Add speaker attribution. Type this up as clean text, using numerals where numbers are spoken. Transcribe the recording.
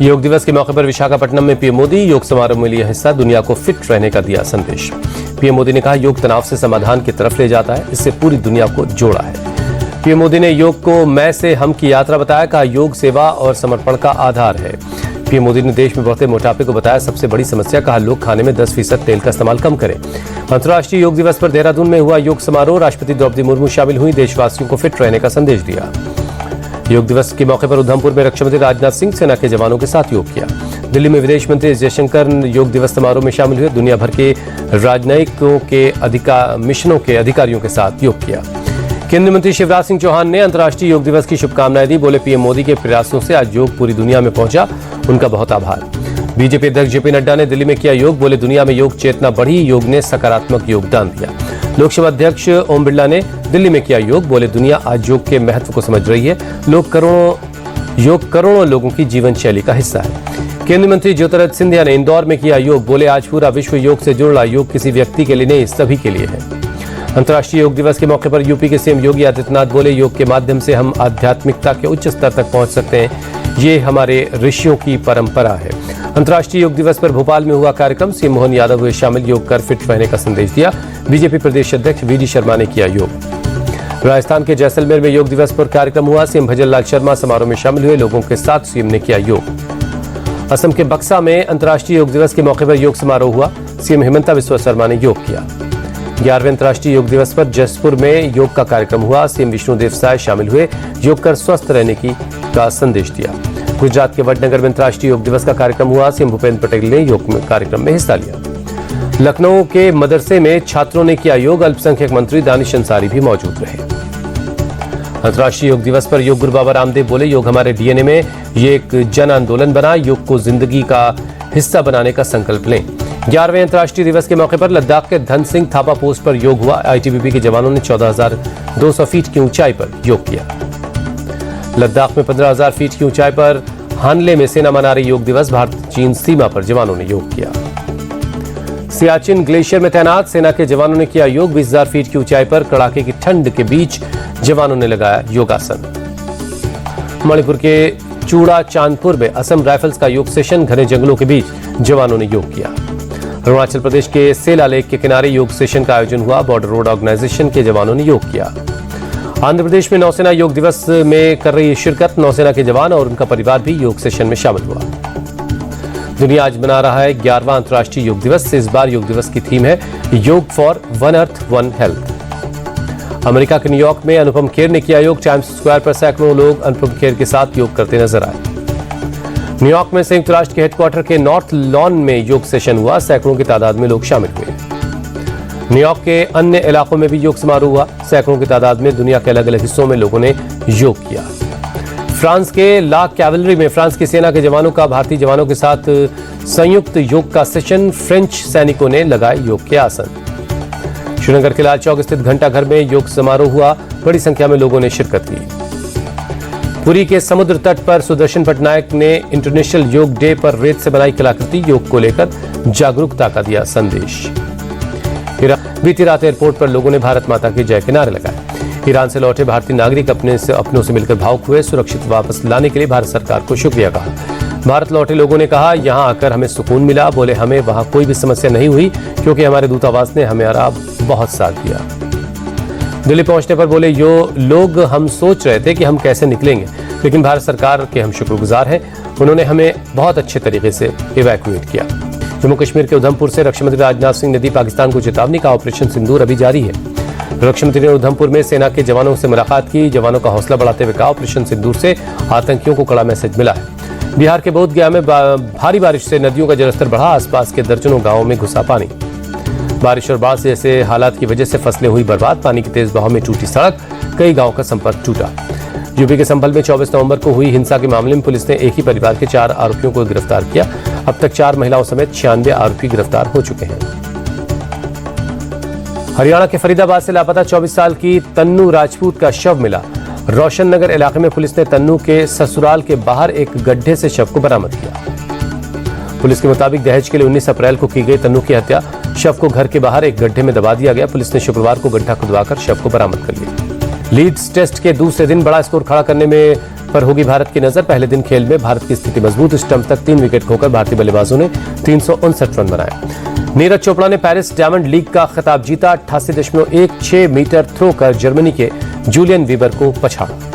Speaker 1: योग दिवस के मौके पर विशाखापट्टनम में पीएम मोदी योग समारोह में लिया हिस्सा, दुनिया को फिट रहने का दिया संदेश। पीएम मोदी ने कहा योग तनाव से समाधान की तरफ ले जाता है, इससे पूरी दुनिया को जोड़ा है। पीएम मोदी ने योग को मैं से हम की यात्रा बताया, कहा योग सेवा और समर्पण का आधार है। पीएम मोदी ने देश में बढ़ते मोटापे को बताया सबसे बड़ी समस्या, कहा लोग खाने में 10% तेल का इस्तेमाल कम करें। अंतर्राष्ट्रीय योग दिवस पर देहरादून में हुआ योग समारोह, राष्ट्रपति द्रौपदी मुर्मू शामिल हुई, देशवासियों को फिट रहने का संदेश दिया। योग दिवस के मौके पर उधमपुर में रक्षा मंत्री राजनाथ सिंह सेना के जवानों के साथ योग किया। दिल्ली में विदेश मंत्री एस जयशंकर योग दिवस समारोह में शामिल हुए, दुनिया भर के राजनयिकों के मिशनों के अधिकारियों के साथ योग किया। केंद्रीय मंत्री शिवराज सिंह चौहान ने अंतर्राष्ट्रीय योग दिवस की शुभकामनाएं दी, बोले पीएम मोदी के प्रयासों से आज योग पूरी दुनिया में पहुंचा, उनका बहुत आभार। बीजेपी अध्यक्ष जेपी नड्डा ने दिल्ली में किया योग, बोले दुनिया में योग चेतना बढ़ी, योग ने सकारात्मक योगदान दिया। लोकसभा अध्यक्ष ओम बिरला ने दिल्ली में किया योग, बोले दुनिया आज योग के महत्व को समझ रही है, योग करोड़ों लोगों की जीवन शैली का हिस्सा है। केंद्रीय मंत्री ज्योतिरादित्य सिंधिया ने इंदौर में किया योग, बोले आज पूरा विश्व योग से जुड़ रहा, योग किसी व्यक्ति के लिए नहीं, सभी के लिए है। अंतर्राष्ट्रीय योग दिवस के मौके पर यूपी के सीएम योगी आदित्यनाथ बोले योग के माध्यम से हम आध्यात्मिकता के उच्च स्तर तक पहुंच सकते हैं, ये हमारे ऋषियों की परंपरा है। अंतर्राष्ट्रीय योग दिवस पर भोपाल में हुआ कार्यक्रम, सीएम मोहन यादव हुए शामिल, योग कर फिट रहने का संदेश दिया। बीजेपी प्रदेश अध्यक्ष वीडी शर्मा ने किया योग। राजस्थान के जैसलमेर में योग दिवस पर कार्यक्रम हुआ, सीएम भजन लाल शर्मा समारोह में शामिल हुए, लोगों के साथ सीएम ने किया योग। असम के बक्सा में अंतर्राष्ट्रीय योग दिवस के मौके पर योग समारोह हुआ, सीएम हिमंता बिस्वा शर्मा ने योग किया। 11वें अंतर्राष्ट्रीय योग दिवस पर जसपुर में योग का कार्यक्रम हुआ, सीएम विष्णुदेव साय शामिल हुए, योग कर स्वस्थ रहने का संदेश दिया। गुजरात के वडनगर में अंतर्राष्ट्रीय योग दिवस का कार्यक्रम हुआ, सीएम भूपेंद्र पटेल ने योग कार्यक्रम में हिस्सा लिया। लखनऊ के मदरसे में छात्रों ने किया योग, अल्पसंख्यक मंत्री दानिश अंसारी भी मौजूद रहे। अंतर्राष्ट्रीय योग दिवस पर योग गुरु बाबा रामदेव बोले योग हमारे डीएनए में, ये एक जन आंदोलन बना, योग को जिंदगी का हिस्सा बनाने का संकल्प लें। 11वें अंतर्राष्ट्रीय दिवस के मौके पर लद्दाख के धन सिंह थापा पोस्ट पर योग हुआ, आईटीबीपी के जवानों ने 14,200 फीट की ऊंचाई पर योग किया। लद्दाख में 15,000 फीट की ऊंचाई पर हानले में सेना मना रही योग दिवस, भारत चीन सीमा पर जवानों ने योग किया। सियाचिन ग्लेशियर में तैनात सेना के जवानों ने किया योग, 20,000 फीट की ऊंचाई पर कड़ाके की ठंड के बीच जवानों ने लगाया योगासन। मणिपुर के चूड़ा चांदपुर में असम राइफल्स का योग सेशन, घने जंगलों के बीच जवानों ने योग किया। अरुणाचल प्रदेश के सेला लेक के किनारे योग सेशन का आयोजन हुआ, बॉर्डर रोड ऑर्गेनाइजेशन के जवानों ने योग किया। आंध्र प्रदेश में नौसेना योग दिवस में कर रही शिरकत, नौसेना के जवान और उनका परिवार भी योग सेशन में शामिल हुआ। दुनिया आज मना रहा है 11वां अंतर्राष्ट्रीय योग दिवस, इस बार योग दिवस की थीम है योग for one earth one health. America के न्यूयॉर्क में अनुपम खेर ने किया योग, टाइम्स स्क्वायर पर सैकड़ों लोग अनुपम खेर के साथ योग करते नजर आए। न्यूयॉर्क में संयुक्त राष्ट्र के हेडक्वार्टर के नॉर्थ लॉन में योग सेशन हुआ, सैकड़ों की तादाद में लोग शामिल हुए। न्यूयॉर्क के अन्य इलाकों में भी योग समारोह हुआ, सैकड़ों की तादाद में दुनिया के अलग अलग हिस्सों में लोगों ने योग किया। फ्रांस के ला कैवलरी में फ्रांस की सेना के जवानों का भारतीय जवानों के साथ संयुक्त योग का सेशन, फ्रेंच सैनिकों ने लगाए योग के आसन। श्रीनगर के लाल चौक स्थित घंटा घर में योग समारोह हुआ, बड़ी संख्या में लोगों ने शिरकत की। पुरी के समुद्र तट पर सुदर्शन पटनायक ने इंटरनेशनल योग डे पर रेत से बनाई कलाकृति, योग को लेकर जागरूकता का दिया संदेश। बीती रात एयरपोर्ट पर लोगों ने भारत माता की जय के नारे लगाए। ईरान से लौटे भारतीय नागरिक अपनों से मिलकर भावुक हुए, सुरक्षित वापस लाने के लिए भारत सरकार को शुक्रिया कहा। भारत लौटे लोगों ने कहा यहां आकर हमें सुकून मिला, बोले हमें वहां कोई भी समस्या नहीं हुई क्योंकि हमारे दूतावास ने हमारा बहुत साथ दिया। दिल्ली पहुंचने पर बोले लोग हम सोच रहे थे कि हम कैसे निकलेंगे, लेकिन भारत सरकार के हम शुक्रगुजार हैं, उन्होंने हमें बहुत अच्छे तरीके से इवैक्यूएट किया। जम्मू कश्मीर के उधमपुर से रक्षा मंत्री राजनाथ सिंह ने दी पाकिस्तान को चेतावनी, का ऑपरेशन सिंदूर अभी जारी है। रक्षा मंत्री ने उधमपुर में सेना के जवानों से मुलाकात की, जवानों का हौसला बढ़ाते हुए कहा ऑपरेशन सिंदूर से आतंकियों को कड़ा मैसेज मिला है। बिहार के बोधगया में भारी बारिश से नदियों का जलस्तर बढ़ा, आसपास के दर्जनों गांवों में घुसा पानी। बारिश और बाढ़ से ऐसे हालात की वजह से फसलें हुई बर्बाद, पानी के तेज बहाव में टूटी सड़क, कई गांवों का संपर्क टूटा। यूपी के संभल में 24 नवंबर को हुई हिंसा के मामले में पुलिस ने एक ही परिवार के 4 आरोपियों को गिरफ्तार किया। अब तक 4 महिलाओं समेत 96 आरोपी गिरफ्तार हो चुके हैं। हरियाणा के फरीदाबाद से लापता 24 साल की तन्नू राजपूत का शव मिला। रोशन नगर इलाके में पुलिस ने तन्नू के ससुराल के बाहर एक गड्ढे से शव को बरामद किया। पुलिस के मुताबिक दहेज के लिए 19 अप्रैल को की गई तन्नू की हत्या, शव को घर के बाहर एक गड्ढे में दबा दिया गया। पुलिस ने शुक्रवार को गड्ढा खुदवाकर शव को बरामद कर लिया। लीड्स टेस्ट के दूसरे दिन बड़ा स्कोर खड़ा करने में पर होगी भारत की नजर। पहले दिन खेल में भारत की स्थिति मजबूत। स्टंप तक 3 विकेट खोकर भारतीय बल्लेबाजों ने 359 रन बनाए। नीरज चोपड़ा ने पेरिस डायमंड लीग का खिताब जीता। 88.16 मीटर थ्रो कर जर्मनी के जूलियन वीबर को पछाड़ा।